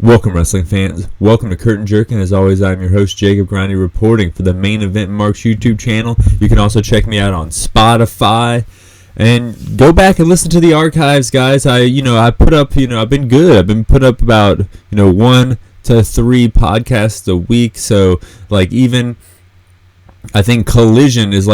Welcome, wrestling fans. Welcome to Curtain Jerkin. As always, I'm your host, Jacob Grondy, reporting for the Main Event Marks YouTube channel. You can also check me out on Spotify. And go back and listen to the archives, guys. I put up, I've been good. I've been putting up about, 1 to 3 podcasts a week. So, even I think Collision is 2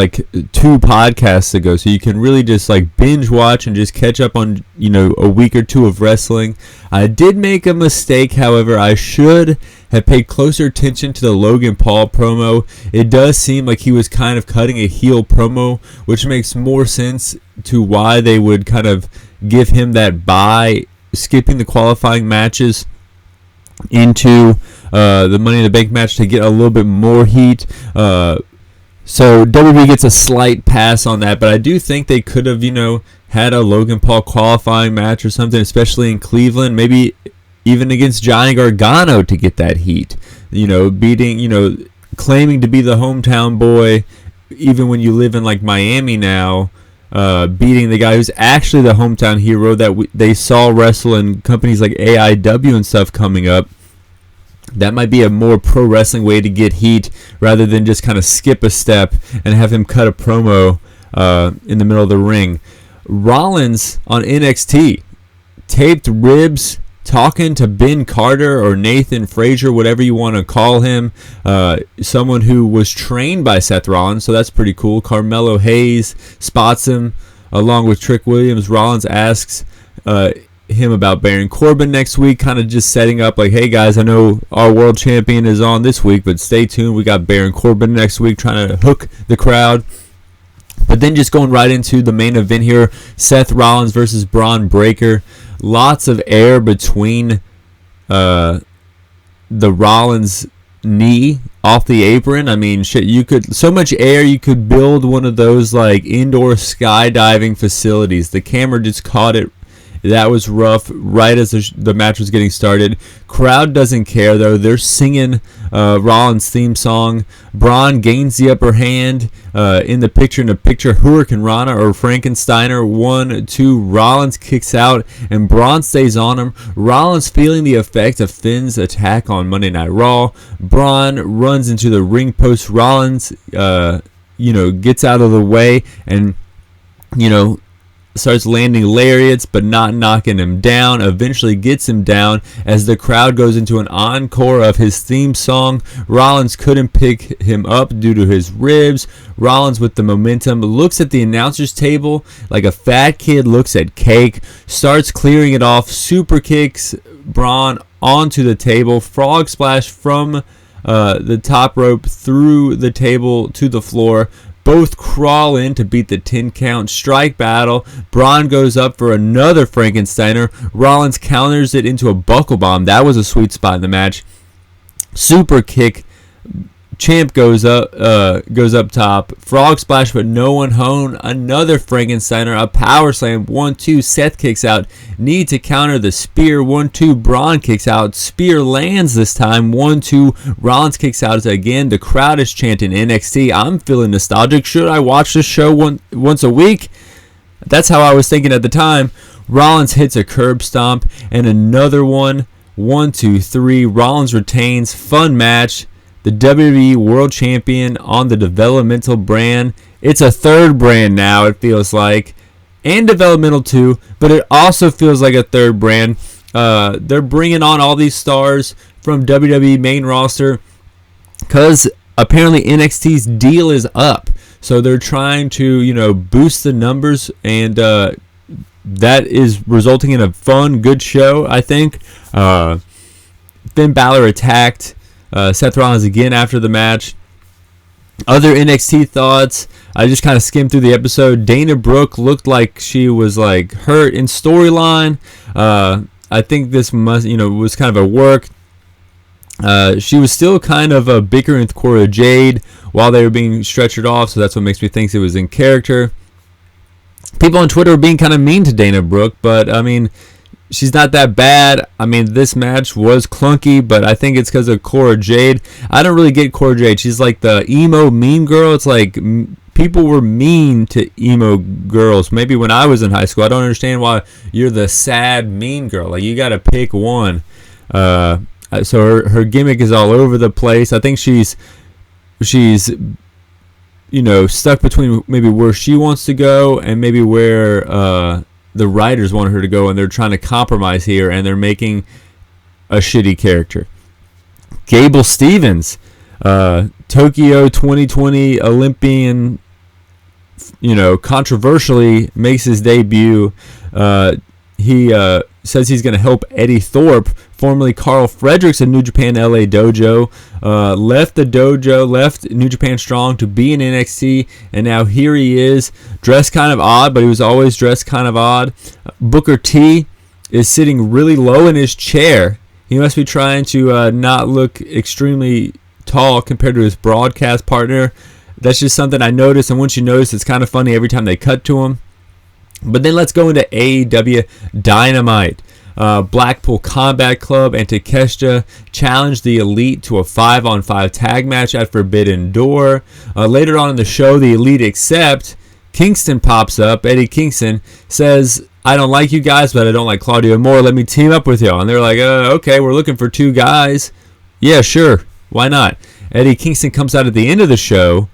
podcasts ago, so you can really just binge watch and just catch up on a week or two of wrestling. I did make a mistake, however. I should have paid closer attention to the Logan Paul promo. It does seem like he was kind of cutting a heel promo, which makes more sense to why they would kind of give him that bye, skipping the qualifying matches into the Money in the Bank match to get a little bit more heat. So WWE gets a slight pass on that, but I do think they could have, had a Logan Paul qualifying match or something, especially in Cleveland, maybe even against Johnny Gargano to get that heat. Beating, claiming to be the hometown boy, even when you live in Miami now, beating the guy who's actually the hometown hero that they saw wrestle in companies like AEW and stuff coming up. That might be a more pro wrestling way to get heat rather than just kind of skip a step and have him cut a promo in the middle of the ring. Rollins on NXT taped ribs talking to Ben Carter or Nathan Frazier, whatever you want to call him, someone who was trained by Seth Rollins, so that's pretty cool. Carmelo Hayes spots him along with Trick Williams. Rollins asks him about Baron Corbin next week, kind of just setting up hey guys, I know our world champion is on this week, but stay tuned, we got Baron Corbin next week, trying to hook the crowd. But then just going right into the main event here, Seth Rollins versus Braun Breaker. Lots of air between the Rollins knee off the apron. I mean, shit, so much air, you could build one of those indoor skydiving facilities. The camera just caught it. That was rough right as the match was getting started. Crowd doesn't care, though. They're singing Rollins' theme song. Braun gains the upper hand in the picture. Hurricane Rana or Frankensteiner. 1, 2. Rollins kicks out, and Braun stays on him. Rollins feeling the effect of Finn's attack on Monday Night Raw. Braun runs into the ring post. Rollins, gets out of the way and, starts landing lariats but not knocking him down. Eventually gets him down as the crowd goes into an encore of his theme song. Rollins couldn't pick him up due to his ribs. Rollins with the momentum looks at the announcer's table like a fat kid looks at cake, starts clearing it off, super kicks Braun onto the table, frog splash from the top rope through the table to the floor. Both crawl in to beat the 10 count. Strike battle. Braun goes up for another Frankensteiner. Rollins counters it into a buckle bomb. That was a sweet spot in the match. Super kick. Champ goes up top. Frog splash, but no one home. Another Frankensteiner. A power slam. 1, 2. Seth kicks out. Need to counter the spear. 1, 2. Braun kicks out. Spear lands this time. 1, 2. Rollins kicks out again. The crowd is chanting NXT. I'm feeling nostalgic. Should I watch this show once a week? That's how I was thinking at the time. Rollins hits a curb stomp and another one. 1, 2, 3. Rollins retains. Fun match. The WWE World Champion on the developmental brand. It's a third brand now, it feels like. And developmental too, but it also feels like a third brand. They're bringing on all these stars from WWE main roster because apparently NXT's deal is up. So they're trying to, boost the numbers, and that is resulting in a fun, good show, I think. Finn Balor attacked Seth Rollins again after the match. Other NXT thoughts. I just kind of skimmed through the episode. Dana Brooke looked like she was hurt in storyline. I think this was kind of a work. She was still kind of bickering with Cora Jade while they were being stretchered off, so that's what makes me think it was in character. People on Twitter were being kind of mean to Dana Brooke, but I mean, she's not that bad. I mean, this match was clunky, but I think it's because of Cora Jade. I don't really get Cora Jade. She's like the emo mean girl. It's like people were mean to emo girls. Maybe when I was in high school. I don't understand why you're the sad mean girl. Like, you got to pick one. So her gimmick is all over the place. I think she's stuck between maybe where she wants to go and maybe where the writers want her to go, and they're trying to compromise here, and they're making a shitty character. Gable Stevens, Tokyo 2020 Olympian, controversially makes his debut. He says he's going to help Eddie Thorpe, formerly Carl Fredericks of New Japan LA Dojo, left the dojo, left New Japan Strong to be in NXT, and now here he is, dressed kind of odd, but he was always dressed kind of odd. Booker T is sitting really low in his chair. He must be trying to not look extremely tall compared to his broadcast partner. That's just something I noticed, and once you notice, it's kind of funny every time they cut to him. But then let's go into AEW Dynamite. Blackpool Combat Club and Takeshita challenged the Elite to a 5-on-5 tag match at Forbidden Door. Later on in the show, the Elite accept. Kingston pops up. Eddie Kingston says, I don't like you guys, but I don't like Claudio more. Let me team up with y'all. And they're like, okay, we're looking for 2 guys. Yeah, sure. Why not? Eddie Kingston comes out at the end of the show,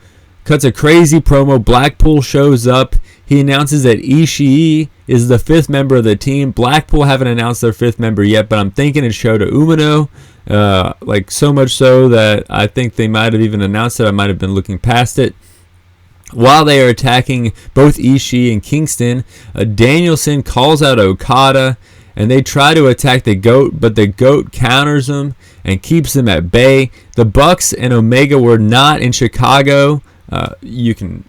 cuts a crazy promo. Blackpool shows up. He announces that Ishii is the 5th member of the team. Blackpool haven't announced their 5th member yet, but I'm thinking it's Shota Umino. So much so that I think they might have even announced it. I might have been looking past it. While they are attacking both Ishii and Kingston, Danielson calls out Okada, and they try to attack the GOAT, but the GOAT counters them and keeps them at bay. The Bucks and Omega were not in Chicago. You can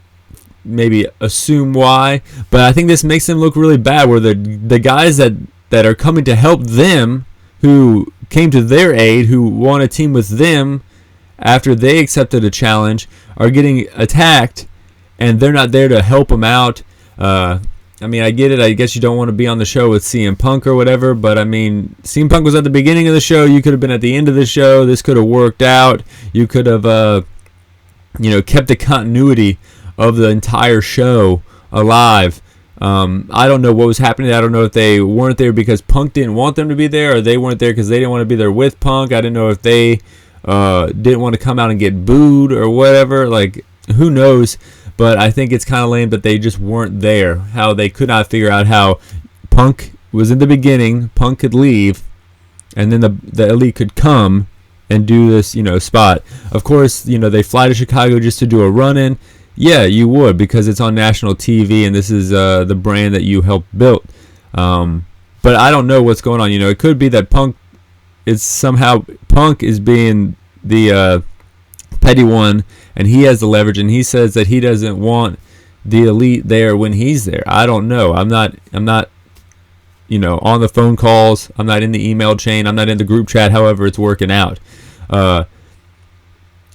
maybe assume why, but I think this makes them look really bad, where the guys that are coming to help them, who came to their aid, who want to team with them after they accepted a challenge, are getting attacked, and they're not there to help them out. I get it. I guess you don't want to be on the show with CM Punk or whatever, but CM Punk was at the beginning of the show. You could have been at the end of the show. This could have worked out. You could have kept the continuity of the entire show alive. I don't know what was happening. I don't know if they weren't there because Punk didn't want them to be there, or they weren't there because they didn't want to be there with Punk. I didn't know if they didn't want to come out and get booed or whatever. Who knows? But I think it's kind of lame that they just weren't there. How they could not figure out how Punk was in the beginning, Punk could leave, and then the Elite could come and do this, spot. Of course, they fly to Chicago just to do a run-in. Yeah, you would, because it's on national TV, and this is the brand that you helped build. But I don't know what's going on. It could be that Punk is being the petty one, and he has the leverage, and he says that he doesn't want the Elite there when he's there. I don't know. I'm not on the phone calls. I'm not in the email chain. I'm not in the group chat. However, it's working out. But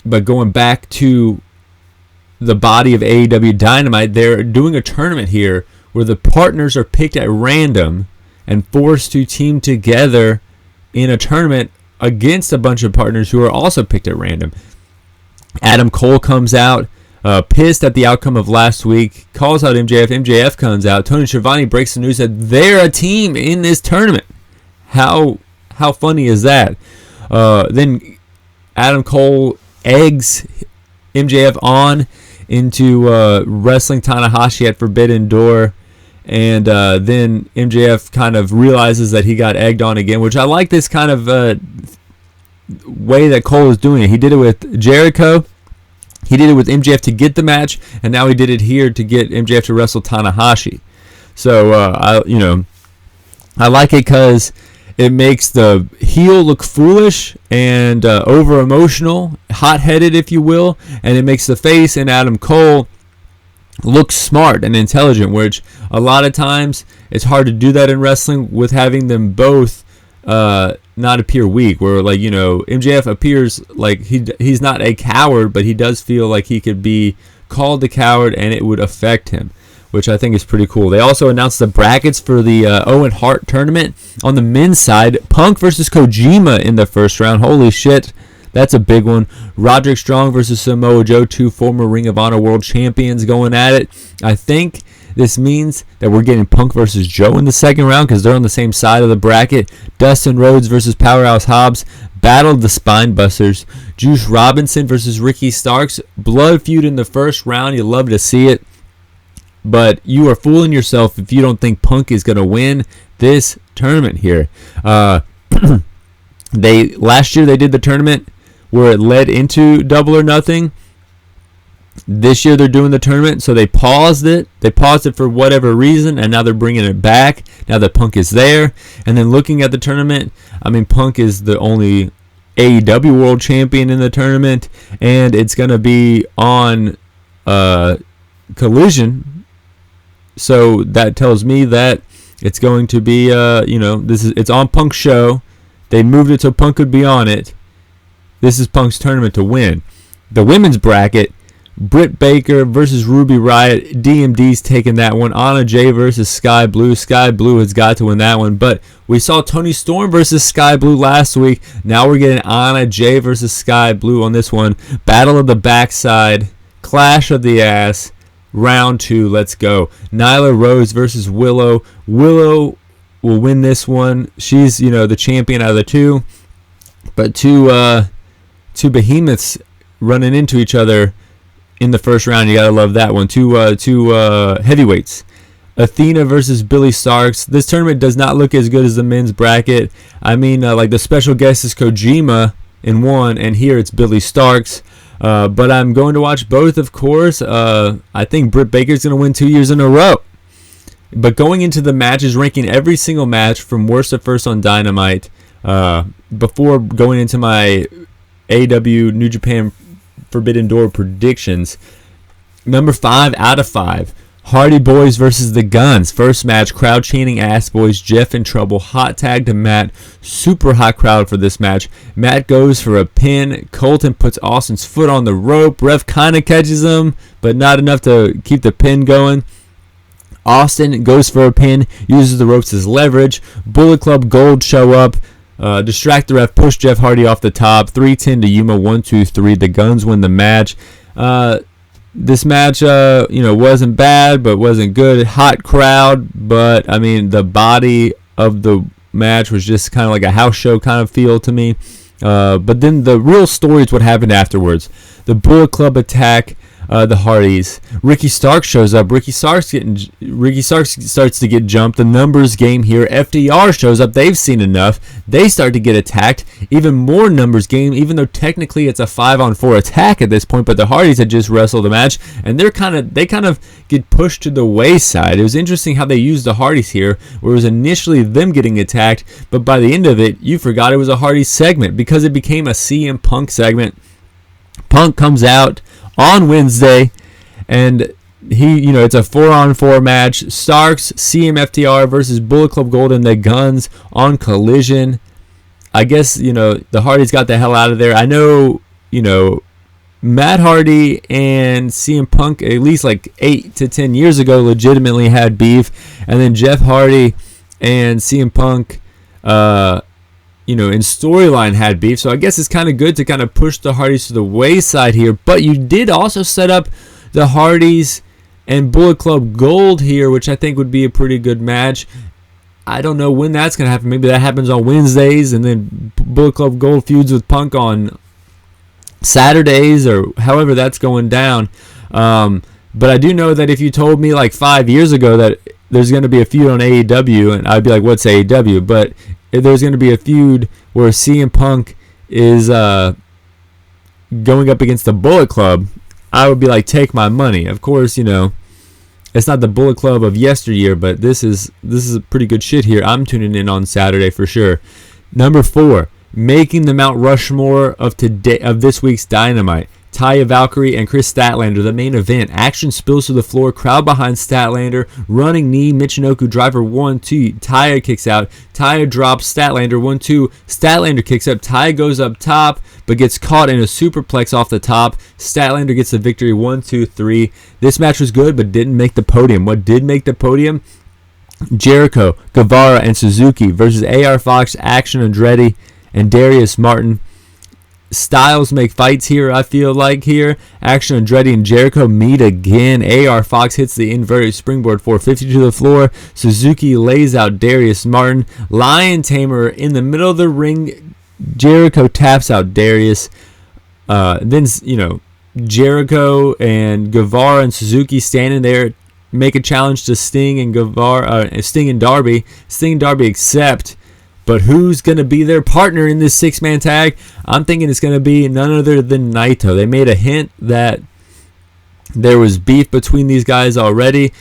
going back to the body of AEW Dynamite, they're doing a tournament here where the partners are picked at random and forced to team together in a tournament against a bunch of partners who are also picked at random. Adam Cole comes out pissed at the outcome of last week, calls out MJF. MJF comes out. Tony Schiavone breaks the news that they're a team in this tournament. How funny is that? Then Adam Cole eggs MJF on into wrestling Tanahashi at Forbidden Door, and then MJF kind of realizes that he got egged on again, which I like this kind of way that Cole is doing it. He did it with Jericho, he did it with MJF to get the match, and now he did it here to get MJF to wrestle Tanahashi. So I like it because it makes the heel look foolish and over-emotional, hot-headed, if you will, and it makes the face and Adam Cole look smart and intelligent, which a lot of times it's hard to do that in wrestling with having them both not appear weak, where MJF appears like he's not a coward, but he does feel like he could be called a coward and it would affect him, which I think is pretty cool. They also announced the brackets for the Owen Hart tournament. On the men's side, Punk versus Kojima in the first round. Holy shit, that's a big one. Roderick Strong versus Samoa Joe, 2 former Ring of Honor world champions going at it. I think This means that we're getting Punk versus Joe in the second round because they're on the same side of the bracket. Dustin Rhodes versus Powerhouse Hobbs. Battle of the Spine Busters. Juice Robinson versus Ricky Starks. Blood feud in the first round. You love to see it. But you are fooling yourself if you don't think Punk is going to win this tournament here. Last year they did the tournament where it led into Double or Nothing. This year they're doing the tournament, so they paused it. They paused it for whatever reason, and now they're bringing it back now that Punk is there. And then looking at the tournament, I mean, Punk is the only AEW World Champion in the tournament, and it's going to be on Collision. So that tells me that it's going to be, it's on Punk's show. They moved it so Punk could be on it. This is Punk's tournament to win. The women's bracket, Britt Baker versus Ruby Riott. DMD's taking that one. Anna Jay versus Sky Blue. Sky Blue has got to win that one. But we saw Toni Storm versus Sky Blue last week. Now we're getting Anna Jay versus Sky Blue on this one. Battle of the backside. Clash of the ass. Round 2. Let's go. Nyla Rose versus Willow. Willow will win this one. She's, the champion out of the two. But two behemoths running into each other in the first round. You gotta love that one. Two heavyweights. Athena versus Billy Starks. This tournament does not look as good as the men's bracket. I mean, like the special guest is Kojima in one, and here it's Billy Starks. But I'm going to watch both, of course. I think Britt Baker's going to win 2 years in a row. But going into the matches, ranking every single match from worst to first on Dynamite, before going into my AEW New Japan Forbidden Door predictions. Number 5 out of 5. Hardy Boys versus the Guns. First match, crowd chanting Ass Boys. Jeff in trouble. Hot tag to Matt. Super hot crowd for this match. Matt goes for a pin. Colton puts Austin's foot on the rope. Ref kind of catches him, but not enough to keep the pin going. Austin goes for a pin. Uses the ropes as leverage. Bullet Club Gold show up. Distract the ref. Push Jeff Hardy off the top. 3-10 to Yuma. 1-2-3. The Guns win the match. This match, wasn't bad, but wasn't good. Hot crowd, but, I mean, the body of the match was just kind of like a house show kind of feel to me. But then the real story is what happened afterwards. The Bullet Club attack the Hardys. Ricky Starks shows up. Ricky Starks starts to get jumped. The numbers game here. FDR shows up. They've seen enough. They start to get attacked. Even more numbers game, even though technically it's a 5-on-4 attack at this point, but the Hardys had just wrestled a match, and they kind of get pushed to the wayside. It was interesting how they used the Hardys here, where it was initially them getting attacked, but by the end of it, you forgot it was a Hardys segment because it became a CM Punk segment. Punk comes out on Wednesday, and it's a 4-on-4 match. Starks, CMFTR versus Bullet Club Gold and the Guns on Collision. I guess, the Hardys got the hell out of there. I know, Matt Hardy and CM Punk at least like 8 to 10 years ago legitimately had beef, and then Jeff Hardy and CM Punk in storyline had beef. So I guess it's kind of good to kind of push the Hardys to the wayside here. But you did also set up the Hardys and Bullet Club Gold here, which I think would be a pretty good match. I don't know when that's going to happen. Maybe that happens on Wednesdays, and then Bullet Club Gold feuds with Punk on Saturdays, or however that's going down. But I do know that if you told me like 5 years ago that there's going to be a feud on AEW, and I'd be like, what's AEW? But if there's going to be a feud where CM Punk is going up against the Bullet Club, I would be like, take my money. Of course, it's not the Bullet Club of yesteryear, but this is pretty good shit here. I'm tuning in on Saturday for sure. Number 4, making the Mount Rushmore of this week's Dynamite. Taya Valkyrie and Chris Statlander, the main event. Action spills to the floor. Crowd behind Statlander. Running knee. Michinoku driver 1-2. Taya kicks out. Taya drops Statlander 1-2. Statlander kicks up. Taya goes up top, but gets caught in a superplex off the top. Statlander gets the victory 1-2-3. This match was good, but didn't make the podium. What did make the podium? Jericho, Guevara, and Suzuki versus AR Fox, Action Andretti, and Darius Martin. styles make fights here, I feel like here. Action Andretti and Jericho meet again. AR Fox hits the inverted springboard 450 to the floor. Suzuki lays out Darius Martin. Lion Tamer in the middle of the ring. Jericho taps out Darius. Then, Jericho and Guevara and Suzuki standing there make a challenge to Sting and Sting and Darby. Sting and Darby accept. But who's going to be their partner in this 6-man tag? I'm thinking it's going to be none other than Naito. They made a hint that there was beef between these guys already.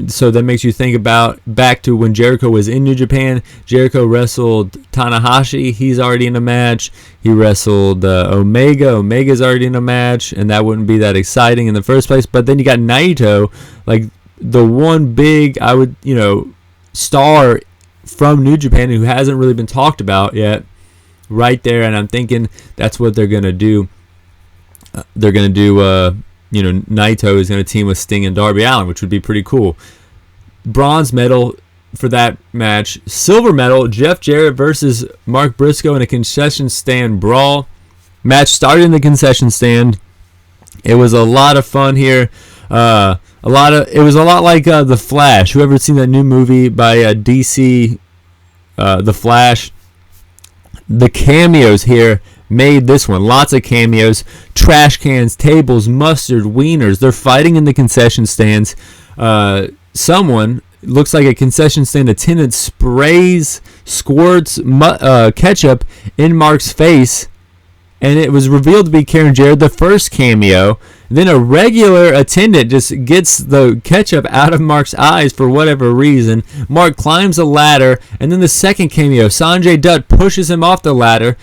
So that makes you think back to when Jericho was in New Japan. Jericho wrestled Tanahashi. He's already in a match. He wrestled Omega. Omega's already in a match. And that wouldn't be that exciting in the first place. But then you got Naito, like the one big, star from New Japan who hasn't really been talked about yet, right there. And I'm thinking that's what they're gonna do. Naito is gonna team with Sting and Darby Allin, which would be pretty cool. Bronze medal for that match. Silver medal, Jeff Jarrett versus Mark Briscoe in a concession stand brawl. Match started in the concession stand. It was a lot of fun here. It was a lot like The Flash. Whoever's seen that new movie by DC, The Flash, the cameos here made this one. Lots of cameos. Trash cans, tables, mustard, wieners. They're fighting in the concession stands. Someone, looks like a concession stand attendant, squirts ketchup in Mark's face. And it was revealed to be Karen Jarrett, the first cameo. Then a regular attendant just gets the ketchup out of Mark's eyes for whatever reason. Mark climbs a ladder, and then the second cameo, Sanjay Dutt pushes him off the ladder.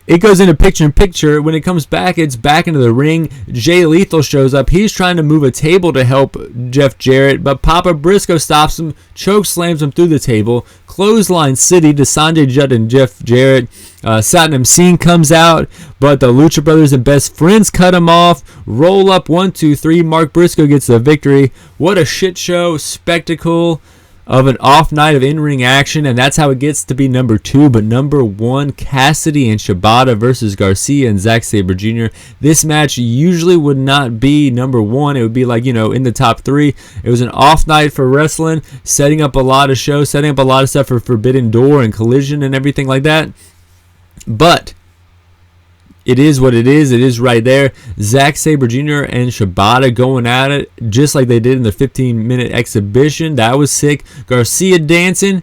It goes into picture-in-picture. When it comes back, it's back into the ring. Jay Lethal shows up. He's trying to move a table to help Jeff Jarrett, but Papa Briscoe stops him, choke slams him through the table. Clothesline City to Sanjay Dutt and Jeff Jarrett. Satnam Singh comes out, but the Lucha Brothers and Best Friends cut him off. Roll up 1, 2, 3. Mark Briscoe gets the victory. What a shit show spectacle of an off night of in-ring action, and that's how it gets to be number 2. But number 1, Cassidy and Shibata versus Garcia and Zack Sabre Jr. This match usually would not be number 1. It would be like, in the top 3. It was an off night for wrestling, setting up a lot of shows, setting up a lot of stuff for Forbidden Door and Collision and everything like that. But it is what it is. It is right there. Zack Sabre Jr. and Shibata going at it just like they did in the 15-minute exhibition. That was sick. Garcia dancing,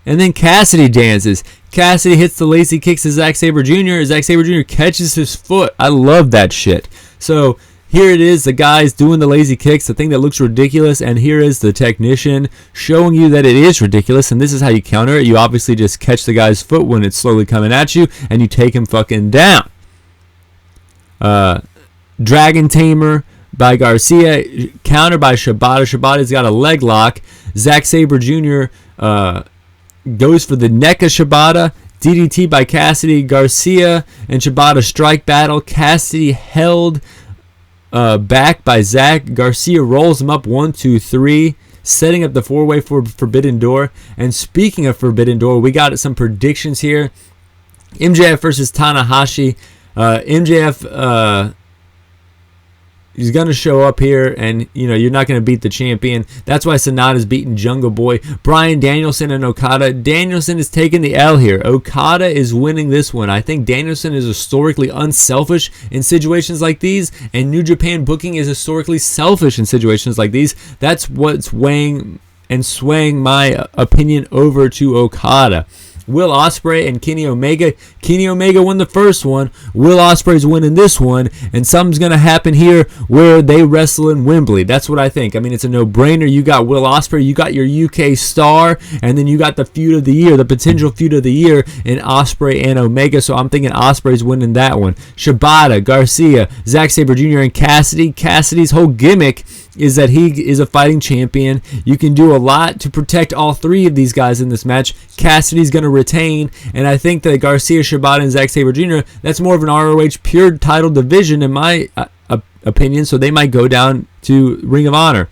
and then Cassidy dances. Cassidy hits the lazy kicks to Zack Sabre Jr. Zack Sabre Jr. catches his foot. I love that shit. So here it is, the guys doing the lazy kicks, the thing that looks ridiculous, and here is the technician showing you that it is ridiculous, and this is how you counter it. You obviously just catch the guy's foot when it's slowly coming at you, and you take him fucking down. Dragon Tamer by Garcia, counter by Shibata. Shibata's got a leg lock. Zack Sabre Jr. Goes for the neck of Shibata. DDT by Cassidy. Garcia and Shibata strike battle. Cassidy held back by Zack. Garcia rolls him up 1, 2, 3. Setting up the 4-way for Forbidden Door. And speaking of Forbidden Door, we got some predictions here. MJF versus Tanahashi. MJF he's going to show up here, and you're not going to beat the champion. That's why Sonata's beating Jungle Boy. Bryan Danielson and Okada. Danielson is taking the L here. Okada is winning this one. I think Danielson is historically unselfish in situations like these, and New Japan booking is historically selfish in situations like these. That's what's weighing and swaying my opinion over to Okada. Will Ospreay and Kenny Omega. Kenny Omega won the first one. Will Ospreay's winning this one. And something's going to happen here where they wrestle in Wembley. That's what I think. I mean, it's a no-brainer. You got Will Ospreay. You got your UK star. And then you got the feud of the year, the potential feud of the year in Ospreay and Omega. So I'm thinking Ospreay's winning that one. Shibata, Garcia, Zack Sabre Jr. and Cassidy. Cassidy's whole gimmick is that he is a fighting champion. You can do a lot to protect all 3 of these guys in this match. Cassidy's going to retain, and I think that Garcia, Shibata, and Zack Sabre Jr., that's more of an ROH pure title division in my opinion, so they might go down to Ring of Honor.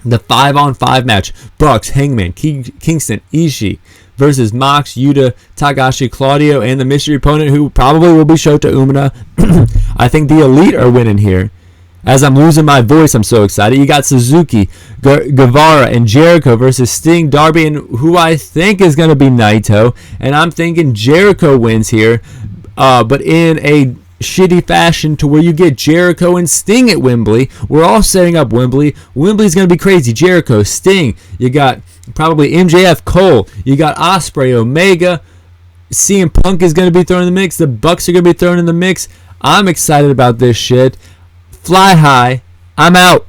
The 5-on-5 match, Bucks, Hangman, Kingston, Ishii, versus Mox, Yuta, Takashi, Claudio, and the mystery opponent who probably will be Shota Umino. I think the Elite are winning here. As I'm losing my voice, I'm so excited. You got Suzuki, Guevara, and Jericho versus Sting, Darby, and who I think is going to be Naito. And I'm thinking Jericho wins here, but in a shitty fashion to where you get Jericho and Sting at Wembley. We're all setting up Wembley. Wembley's going to be crazy. Jericho, Sting. You got probably MJF, Cole. You got Ospreay, Omega. CM Punk is going to be thrown in the mix. The Bucks are going to be thrown in the mix. I'm excited about this shit. Fly high. I'm out.